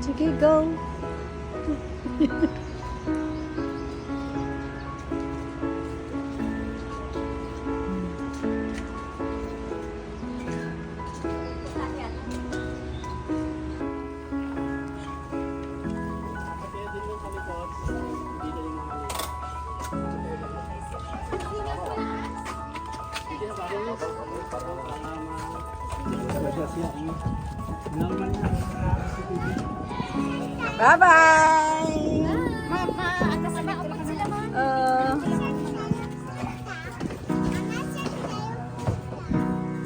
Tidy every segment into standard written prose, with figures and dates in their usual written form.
Sige, go. Bye-bye! Mama, atas na ba? Ulit sila, ma.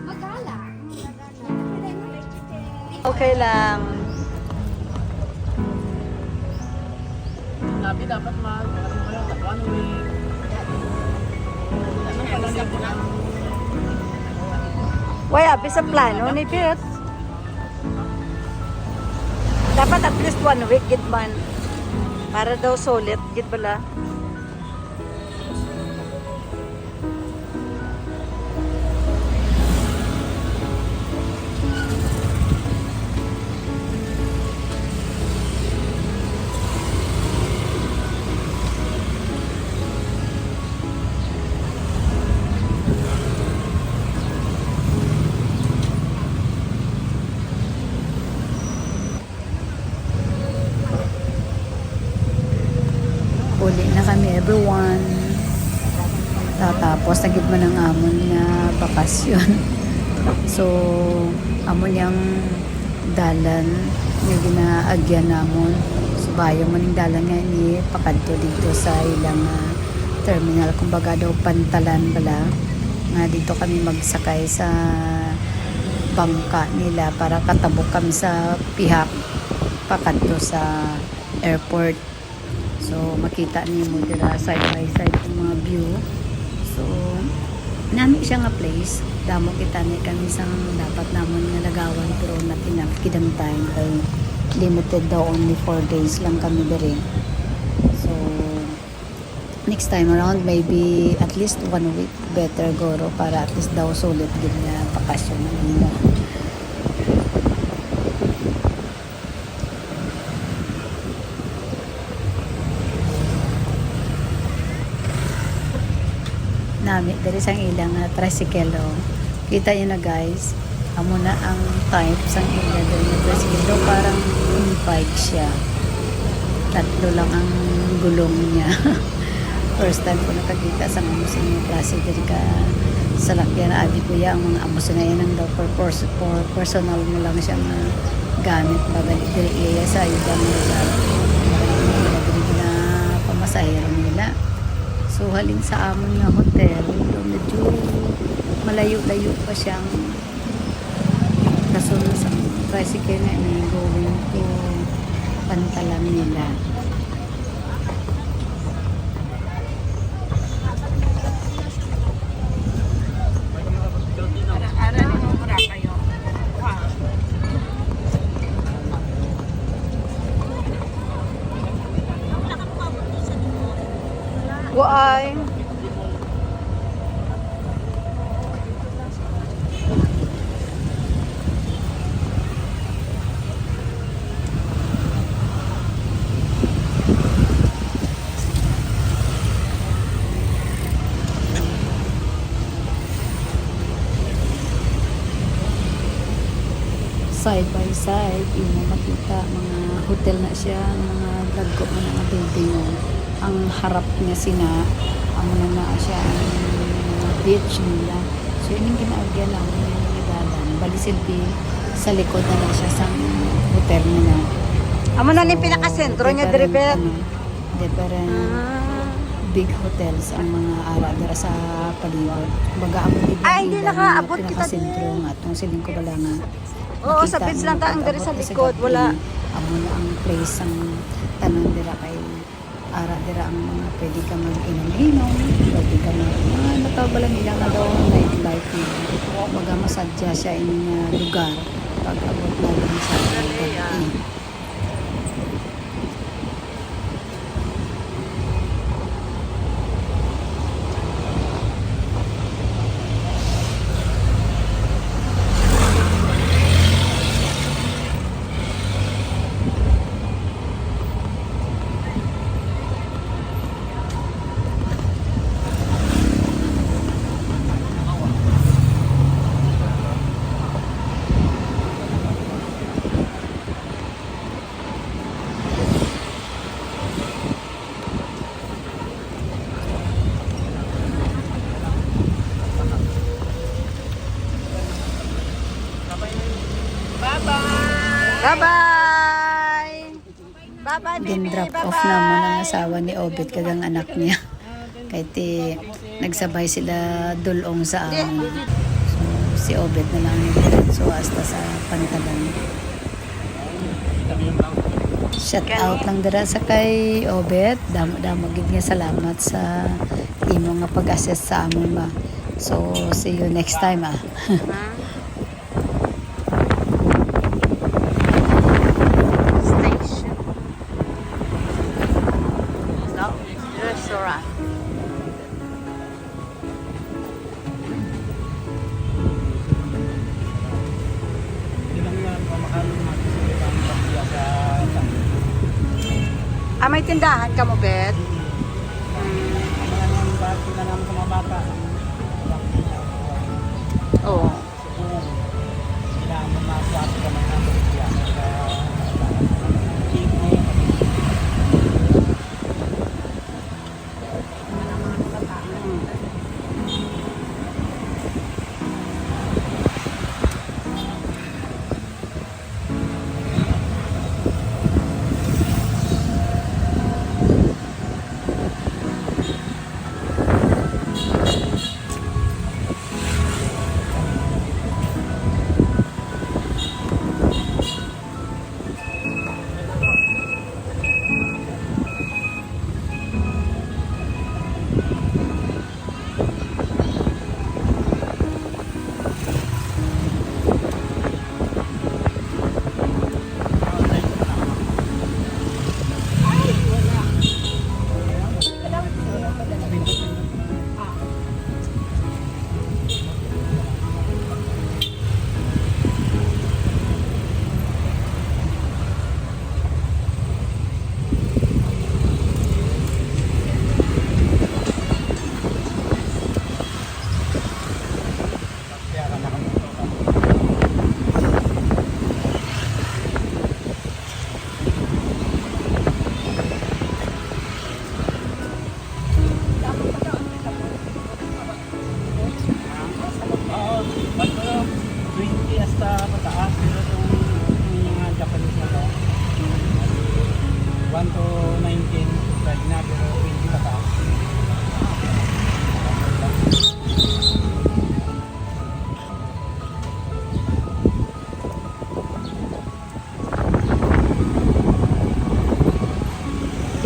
Magala. Okay lang. Nabi dapat one week. Why, abi sa plano ni Piet? Dapat at least 1 week, gid man. Para daw solid, gid bala. Uli na kami everyone. Tapos nagid man ang amon nga bakasyon. So amon yang dalan nga ginaagyan namon. So bayo man ning dalan nga ni pakadto dito sa ilang terminal, kumbaga daw pantalan bala nga dito kami magsakay sa bangka nila para katabok kami sa pihak pakadto sa airport. So makita niyo mo dira side by side yung mga view. So nami siya nga place, damo kita ni kami sang dapat namon nga lagawan pero not enough kidang time kay limited daw, only 4 days lang kami diri. So next time around maybe at least 1 week better goro para at least daw solid gid nga bakasyon nila. Nami diri sang ilang tricycle. Kita niyo na guys, amo na ang type sang ilang diri nga tricycle, parang e-bike siya. Tatlo lang ang gulong niya. First time ko nakakita sa mga mga klase diri ka sa lakyan na abi kuya ang mga amos na yan ang daw for personal mo lang siya nga gamit babalik diri iya sa ibang lugar. Diri na pamasahero nila. So halin sa amon nga hotel, medyo malayo-layo pa siyang kasunod sa tricycle na ni going to pantalan nila. Why? Side by side, yung makita mga hotel na siya, mga lagko mo mga building mo. Ang harap niya sina ang na siya ang beach nila. So yun yung ginaagyan lang yung nadalan. Bali silbi sa likod na lang siya sa hotel nila. Amo na ni pinakasentro niya dripet. Different big hotels ang mga ara dira sa paligid. Baga amo dito. Ay hindi nakaabot kita sentro nga tong siling ko bala nga. Oo, sa beach lang ta ang diri sa likod, wala. Amo na ang place ang tanan dira kay ara dira ang mga pwede ka mag-inom-inom, pwede ka mga natabala nila nga daw nightlife nila. Baga masadya siya ining lugar pag abot na lang sa gabi. Bye-bye, baby. gin-drop off Bye-bye. naman ang asawa ni Obet kagang anak niya. Kahit nagsabay sila dulong sa amin. So, si Obet na lang so hasta sa Pantalan. Shout out lang dira sa kay Obet. Damo gid nga salamat sa imo nga pag-assist sa amon ba. So, see you next time Station. No, restaurant. Hindi lang yan pamakalong natin sa ibang pamilya sa Ah, may tindahan ka mo, Bet? mga nang bati na naman sa mga bata. Oo. Kailangan mo maswati ka mga pamilya sa picnic. Oo, 20 hasta pataas. Pero yung mga Japanese na to, 1 to 19 right na, pero 20 pataas.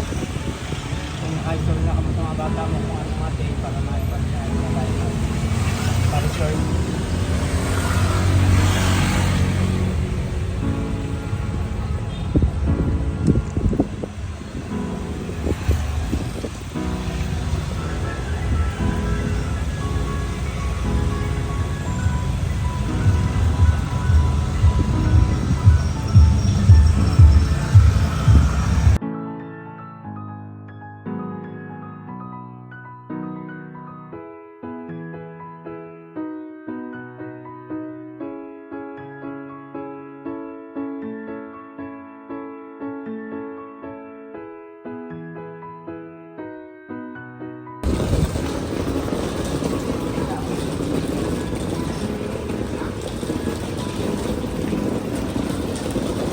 Kung naka-install na kami sa mga bata mo kung ano mga tape para maipag-share para sure.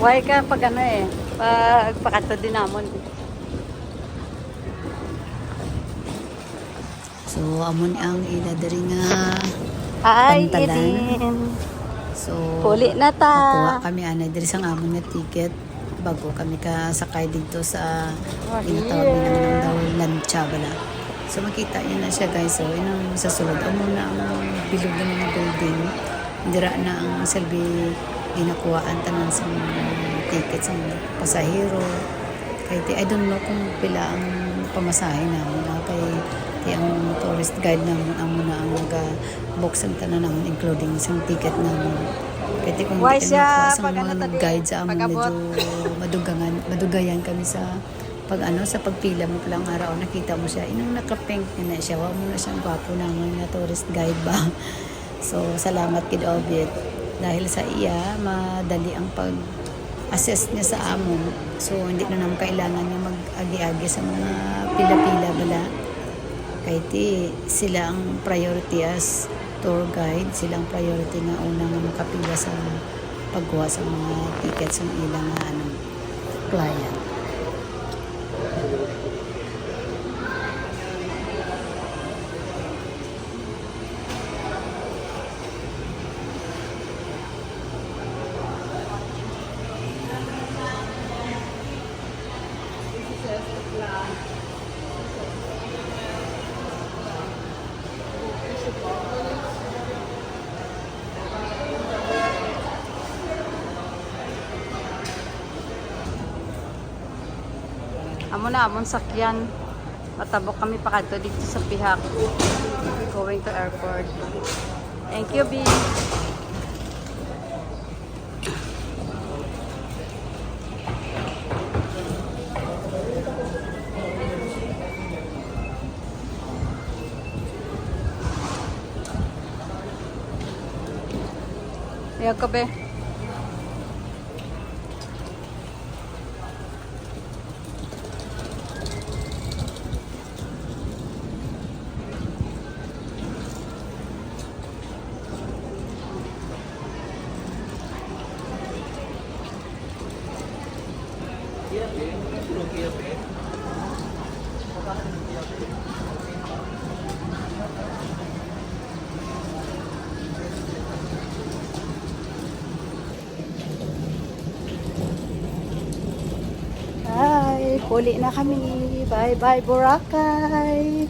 Why ka pag ano pag pakato din namon. So, amon ang ila diri nga Ay, Pantalan. Edin. so Puli na ta. makuha kami anay diri sa amon nga ticket bago kami kasakay dito sa tinatawag nila ng daw lancha bala. So makita niyo na siya guys. So inang sa sulod amo na ang bilog ng mga building. Dira na ang selbi ginakuhaan tanan sa mga tickets sa mga pasahero. Kaya I don't know kung pila ang pamasahe namin. Kay ang tourist guide namin amo na ang nag-book sa tanan namin including sa ticket namin. Kaya kung Why hindi kami siya nakuha sa pag ano mga tadi, guide sa amon pag-abot? medyo madugayan kami sa sa pagpila mo palang araw nakita mo siya inang naka-pink na siya wa mo na siyang gwapo naman na tourist guide ba. So salamat kid Obet dahil sa iya madali ang pag-assess niya sa amon. So hindi na naman kailangan niya mag-agi-agi sa mga pila-pila bala. Kaya sila ang priority as tour guide, silang priority nga una nga makapila sa pagkuha sa mga tickets ng ilang client. Amo na, amon sakyan. Matabok kami pa kadto dito sa Pihak. Going to airport. Thank you, B. Ayan ka, be. Hi, huli na kami. Bye-bye, Boracay.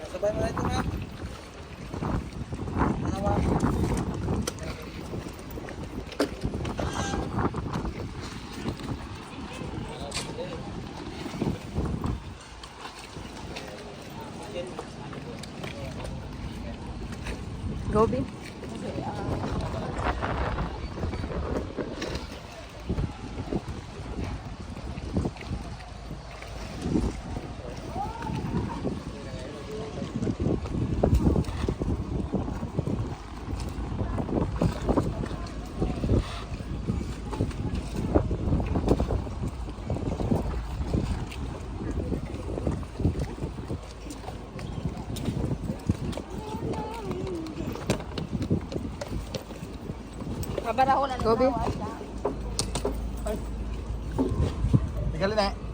Sabay mo na ito, ma'am. Dalawa. Go, B. Go, B. Tigalin eh.